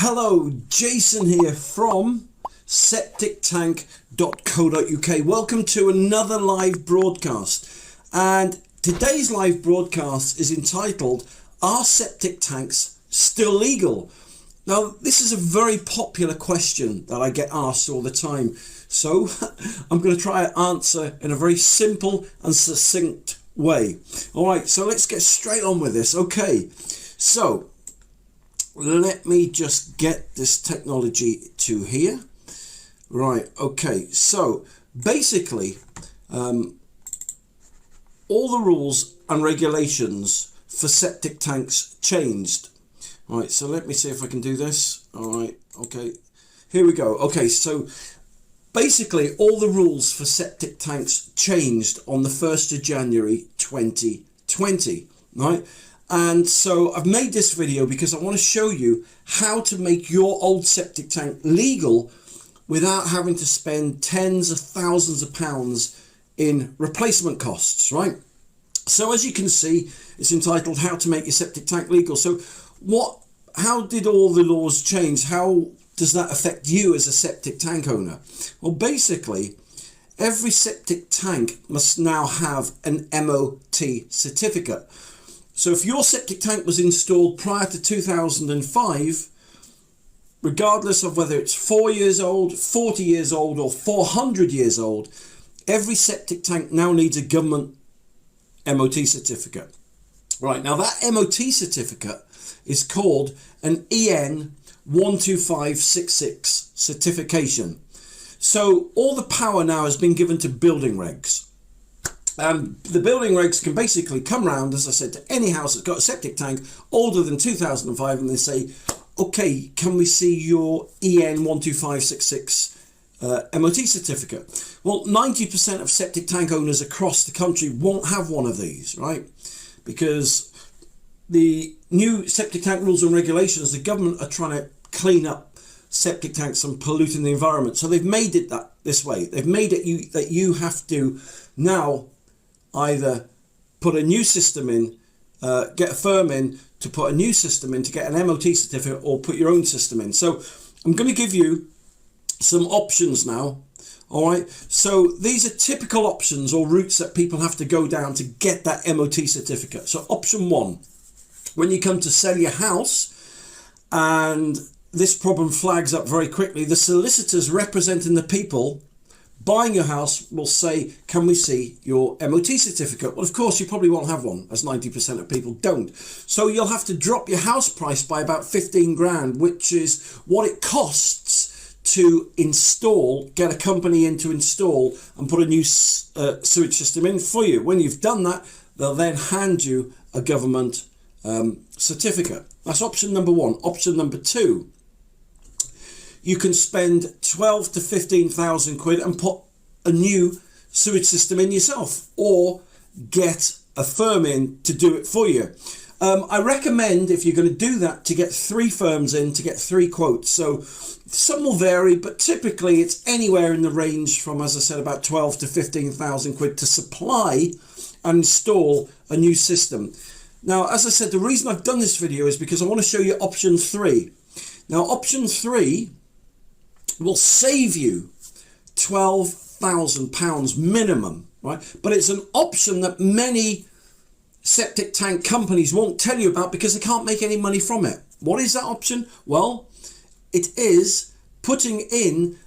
Hello, Jason here from septictank.co.uk. Welcome to another live broadcast. And today's live broadcast is entitled, Are Septic Tanks Still Legal? Now, this is a very popular question that I get asked all the time. So I'm going to try to answer in a very simple and succinct way. All right, so let's get straight on with this. Okay, so let me just get this technology to here. Right, okay, so basically all the rules and regulations for septic tanks changed. All right, so let me see if I can do this. All right, okay, here we go. Okay, so basically all the rules for septic tanks changed on the 1st of January 2020, right? And so I've made this video because I want to show you how to make your old septic tank legal without having to spend tens of thousands of pounds in replacement costs, right? So as you can see, it's entitled How to Make Your Septic Tank Legal. So how did all the laws change? How does that affect you as a septic tank owner? Well, basically, every septic tank must now have an MOT certificate. So if your septic tank was installed prior to 2005, regardless of whether it's 4 years old, 40 years old, or 400 years old, every septic tank now needs a government MOT certificate. Right, now that MOT certificate is called an EN 12566 certification. So all the power now has been given to building regs. The building regs can basically come round, as I said, to any house that's got a septic tank older than 2005 and they say, okay, can we see your EN 12566 MOT certificate? Well, 90% of septic tank owners across the country won't have one of these, right? Because the new septic tank rules and regulations, the government are trying to clean up septic tanks and polluting the environment. So they've made it this way. They've made it that you have to now either put a new system in, get a firm in to put a new system in to get an MOT certificate, or put your own system in. So I'm going to give you some options now. All right, so these are typical options or routes that people have to go down to get that MOT certificate. So option one, when you come to sell your house and this problem flags up very quickly, the solicitors representing the people buying your house will say, can we see your MOT certificate? Well, of course, you probably won't have one, as 90% of people don't. So you'll have to drop your house price by about 15 grand, which is what it costs to install, get a company in to install and put a new sewage system in for you. When you've done that, they'll then hand you a government certificate. That's option number one. Option number two, you can spend 12 to 15,000 quid and put a new sewage system in yourself, or get a firm in to do it for you. I recommend, if you're going to do that, to get 3 firms in to get 3 quotes. So some will vary, but typically it's anywhere in the range from, as I said, about 12 to 15,000 quid to supply and install a new system. Now, as I said, the reason I've done this video is because I want to show you option 3. Now, option 3 will save you £12,000 minimum, right? But it's an option that many septic tank companies won't tell you about because they can't make any money from it. What is that option? Well, it is putting in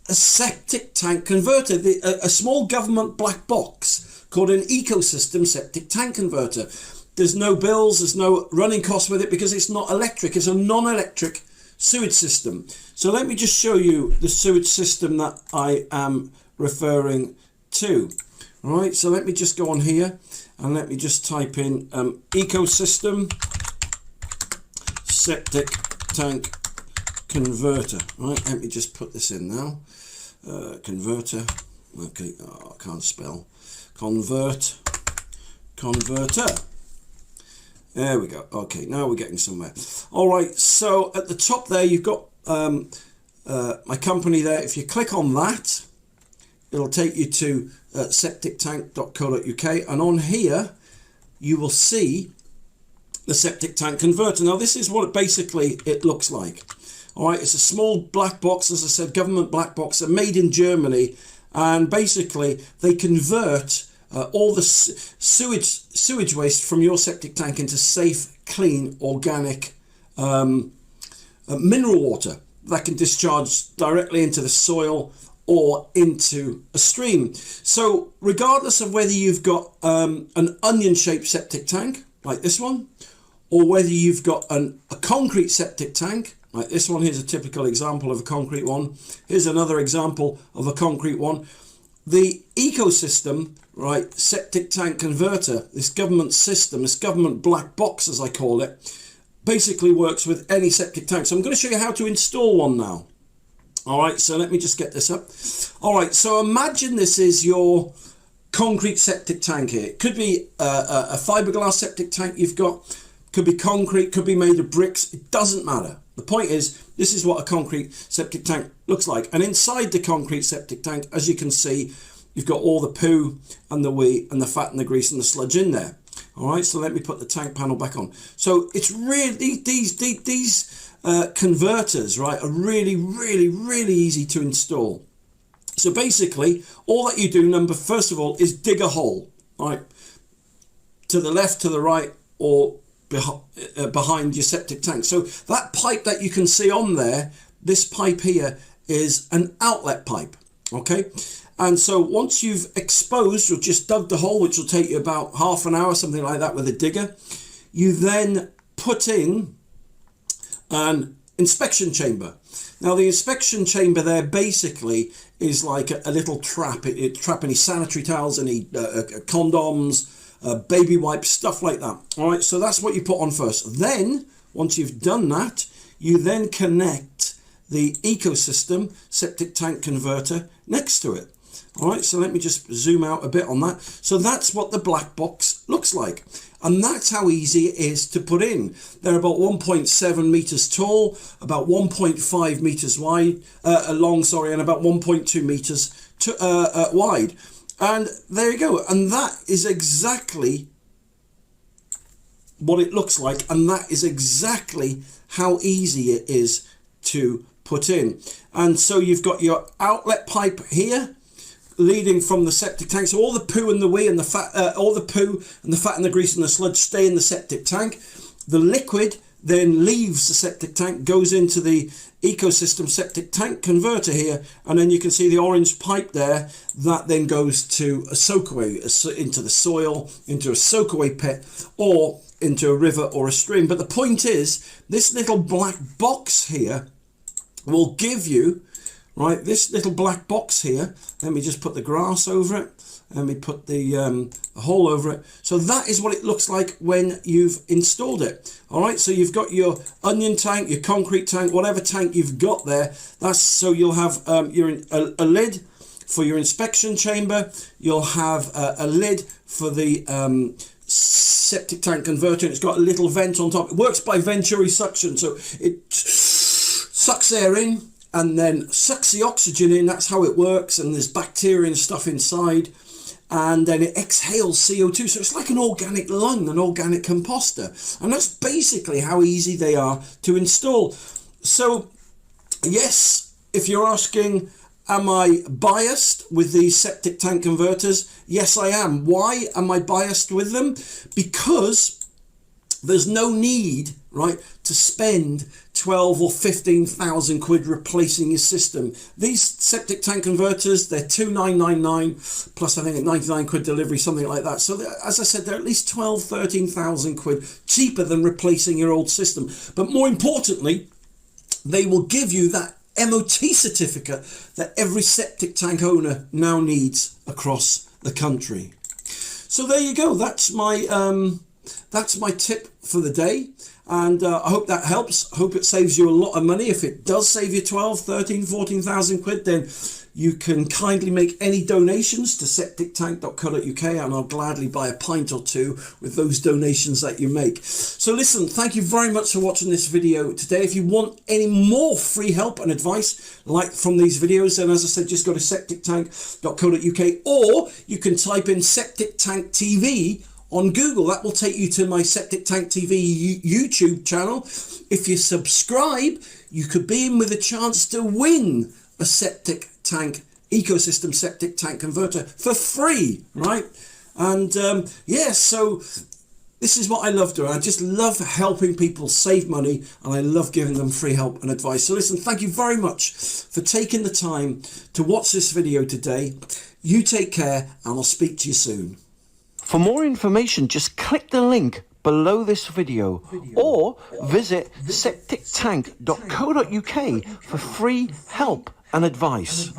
a septic tank converter, a small government black box called an ecosystem septic tank converter. There's no bills, there's no running costs with it because it's not electric. It's a non-electric sewage system. So let me just show you the sewage system that I am referring to. All right, so let me just go on here and let me just type in ecosystem septic tank converter. Right, let me just put this in now. Converter. Okay, I can't spell. Converter. There we go. Okay, now we're getting somewhere. All right, so at the top there, you've got my company there. If you click on that, it'll take you to septictank.co.uk, and on here you will see the septic tank converter. Now this is what it looks like. All right, it's a small black box, as I said, government black box. They're made in Germany, and basically they convert all the sewage waste from your septic tank into safe, clean, organic mineral water that can discharge directly into the soil or into a stream. So regardless of whether you've got an onion-shaped septic tank like this one, or whether you've got a concrete septic tank like this one, here's a typical example of a concrete one, here's another example of a concrete one, the ecosystem, right, septic tank converter, this government system, this government black box as I call it, basically works with any septic tank. So I'm going to show you how to install one now. All right, so let me just get this up. All right, so imagine this is your concrete septic tank here. It could be a fiberglass septic tank you've got, could be concrete, could be made of bricks, it doesn't matter. The point is, this is what a concrete septic tank looks like. And inside the concrete septic tank, as you can see, you've got all the poo and the wee and the fat and the grease and the sludge in there. All right, so let me put the tank panel back on. So it's really, these converters, right, are really easy to install. So basically, all that you do, first of all, is dig a hole, right, to the left, to the right, or behind your septic tank. So that pipe that you can see on there, this pipe here is an outlet pipe, okay? And so once you've exposed or just dug the hole, which will take you about half an hour, something like that with a digger, you then put in an inspection chamber. Now the inspection chamber there basically is like a little trap. It trap any sanitary towels, any condoms, baby wipes, stuff like that. All right, so that's what you put on first. Then once you've done that, you then connect the ecosystem septic tank converter next to it. All right, so let me just zoom out a bit on that. So that's what the black box looks like. And that's how easy it is to put in. They're about 1.7 meters tall, about 1.5 meters long, and about 1.2 meters wide. And there you go. And that is exactly what it looks like. And that is exactly how easy it is to put in. And so you've got your outlet pipe here, leading from the septic tank. So all the poo and the wee and the fat, all the poo and the fat and the grease and the sludge stay in the septic tank. The liquid then leaves the septic tank, goes into the ecosystem septic tank converter here, and then you can see the orange pipe there that then goes to a soakaway, into the soil, into a soakaway pit, or into a river or a stream. But the point is, this little black box here will give you, right, this little black box here, let me just put the grass over it, let me put the hole over it. So that is what it looks like when you've installed it. All right, so you've got your onion tank, your concrete tank, whatever tank you've got there. That's so you'll have a lid for your inspection chamber. You'll have a lid for the septic tank converter. It's got a little vent on top. It works by Venturi suction, so it sucks air in and then sucks the oxygen in. That's how it works, and there's bacteria and stuff inside, and then it exhales CO2. So it's like an organic lung, an organic composter, and that's basically how easy they are to install. So yes, if you're asking, am I biased with these septic tank converters? Yes, I am. Why am I biased with them? Because there's no need, right, to spend 12 or 15,000 quid replacing your system. These septic tank converters, they're 2,999 plus I think 99 quid delivery, something like that. So as I said, they're at least 12, 13,000 quid cheaper than replacing your old system. But more importantly, they will give you that MOT certificate that every septic tank owner now needs across the country. So there you go. That's my tip for the day, and I hope that helps. I hope it saves you a lot of money. If it does save you 12, 13, 14,000 quid, then you can kindly make any donations to septictank.co.uk, and I'll gladly buy a pint or two with those donations that you make. So listen, thank you very much for watching this video today. If you want any more free help and advice like from these videos, then as I said, just go to septictank.co.uk, or you can type in Septic Tank TV on Google. That will take you to my Septic Tank TV YouTube channel. If you subscribe, you could be in with a chance to win a septic tank ecosystem septic tank converter for free, right? And so this is what I love doing. I just love helping people save money, and I love giving them free help and advice. So listen, thank you very much for taking the time to watch this video today. You take care, and I'll speak to you soon. For more information, just click the link below this video or visit septictank.co.uk for free help and advice.